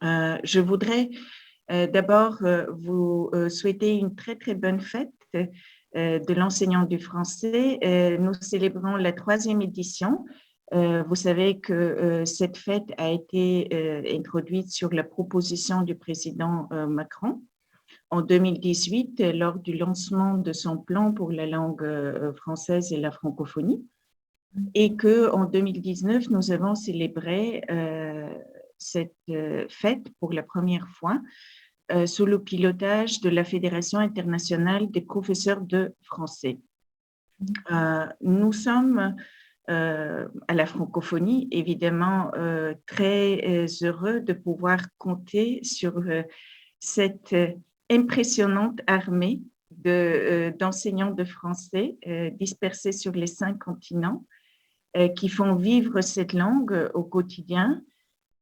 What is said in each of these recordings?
Je voudrais d'abord vous souhaiter une très, très bonne fête de l'enseignant du français. Nous célébrons la 3e édition. Vous savez que cette fête a été introduite sur la proposition du président Macron en 2018 lors du lancement de son plan pour la langue française et la francophonie. Et qu'en 2019, nous avons célébré cette fête pour la première fois sous le pilotage de la Fédération internationale des professeurs de français. Nous sommes à la francophonie, évidemment, très heureux de pouvoir compter sur cette impressionnante armée d'enseignants de français dispersés sur les 5 continents qui font vivre cette langue au quotidien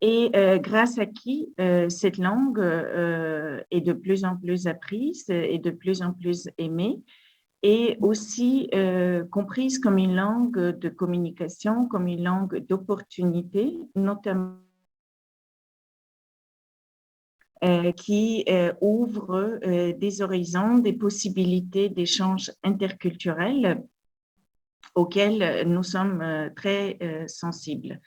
et grâce à qui cette langue est de plus en plus apprise et de plus en plus aimée et aussi comprise comme une langue de communication, comme une langue d'opportunité, notamment qui ouvre des horizons, des possibilités d'échanges interculturels auxquels nous sommes très sensibles.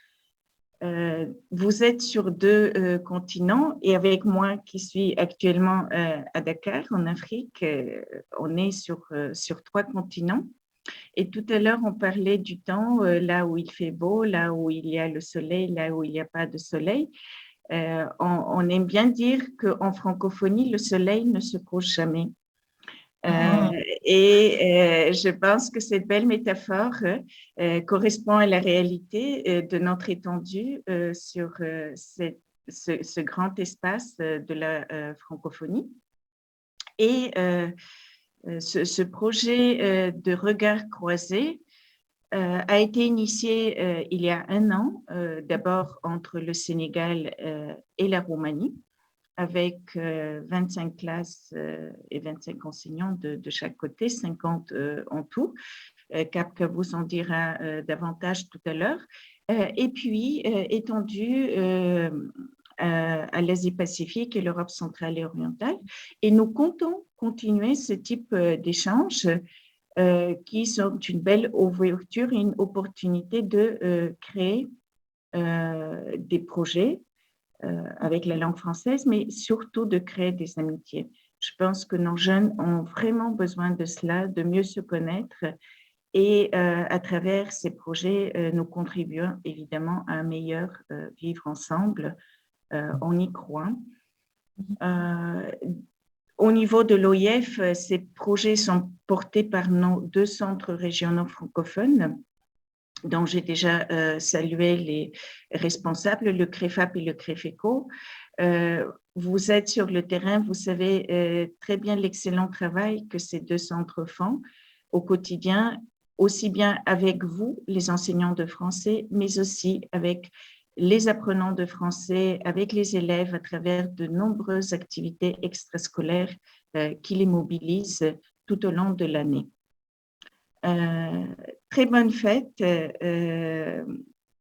Vous êtes sur 2 continents et avec moi qui suis actuellement à Dakar, en Afrique, on est sur 3 continents. Et tout à l'heure, on parlait du temps, là où il fait beau, là où il y a le soleil, là où il n'y a pas de soleil. On aime bien dire qu'en francophonie, le soleil ne se couche jamais. Je pense que cette belle métaphore correspond à la réalité de notre étendue sur ce grand espace de la francophonie. Et ce projet de regard croisé a été initié il y a 1 an, d'abord entre le Sénégal et la Roumanie, avec 25 classes et 25 enseignants de chaque côté, 50 en tout. Capca vous en dira davantage tout à l'heure. Et puis, étendu à l'Asie-Pacifique et l'Europe centrale et orientale. Et nous comptons continuer ce type d'échanges qui sont une belle ouverture et une opportunité de créer des projets avec la langue française, mais surtout de créer des amitiés. Je pense que nos jeunes ont vraiment besoin de cela, de mieux se connaître. Et à travers ces projets, nous contribuons évidemment à un meilleur vivre ensemble. On y croit. Au niveau de l'OIF, ces projets sont portés par nos 2 centres régionaux francophones, dont j'ai déjà salué les responsables, le CREFAP et le CREFECO. Vous êtes sur le terrain, vous savez très bien l'excellent travail que ces 2 centres font au quotidien, aussi bien avec vous, les enseignants de français, mais aussi avec les apprenants de français, avec les élèves à travers de nombreuses activités extrascolaires qui les mobilisent tout au long de l'année. Très bonne fête.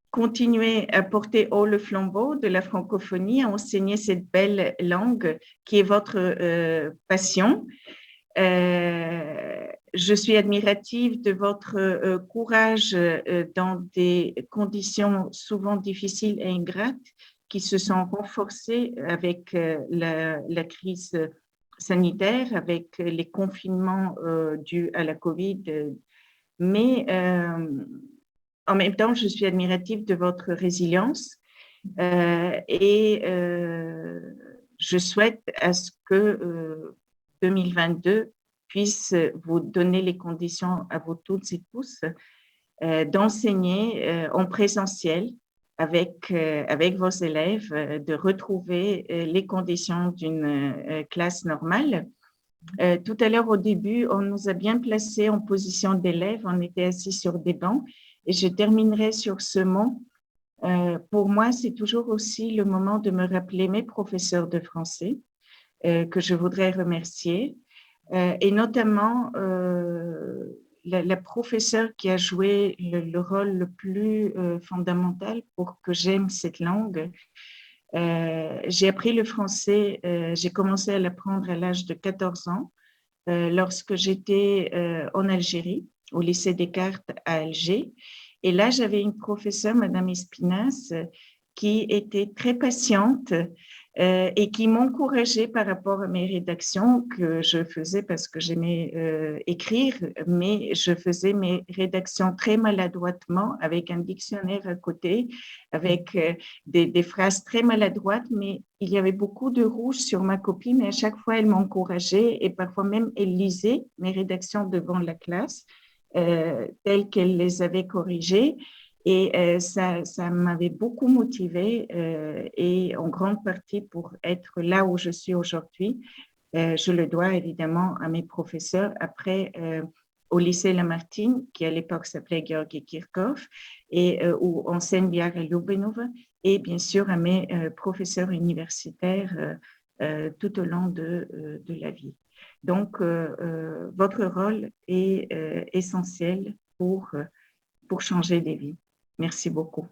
Continuez à porter haut le flambeau de la francophonie, à enseigner cette belle langue qui est votre passion. Je suis admirative de votre courage dans des conditions souvent difficiles et ingrates qui se sont renforcées avec la crise sanitaire, avec les confinements dus à la COVID. Mais en même temps, je suis admirative de votre résilience et je souhaite à ce que 2022 puisse vous donner les conditions à vous toutes et tous d'enseigner en présentiel avec vos élèves, de retrouver les conditions d'une classe normale. Tout à l'heure, au début, on nous a bien placés en position d'élèves, on était assis sur des bancs et je terminerai sur ce mot. Pour moi, c'est toujours aussi le moment de me rappeler mes professeurs de français que je voudrais remercier et notamment la professeure qui a joué le rôle le plus fondamental pour que j'aime cette langue. J'ai appris le français, j'ai commencé à l'apprendre à l'âge de 14 ans, lorsque j'étais en Algérie, au lycée Descartes à Alger. Et là, j'avais une professeure, Madame Espinas, qui était très patiente et qui m'encourageait par rapport à mes rédactions que je faisais parce que j'aimais écrire, mais je faisais mes rédactions très maladroitement avec un dictionnaire à côté, avec des phrases très maladroites, mais il y avait beaucoup de rouge sur ma copie, mais à chaque fois, elle m'encourageait et parfois même elle lisait mes rédactions devant la classe telles qu'elle les avait corrigées. Et ça m'avait beaucoup motivée et en grande partie pour être là où je suis aujourd'hui. Je le dois évidemment à mes professeurs. Après, au lycée Lamartine, qui à l'époque s'appelait Georgi Kirchhoff, et où enseigne Biara Ljubenova, et bien sûr à mes professeurs universitaires tout au long de la vie. Donc, votre rôle est essentiel pour changer des vies. Merci beaucoup.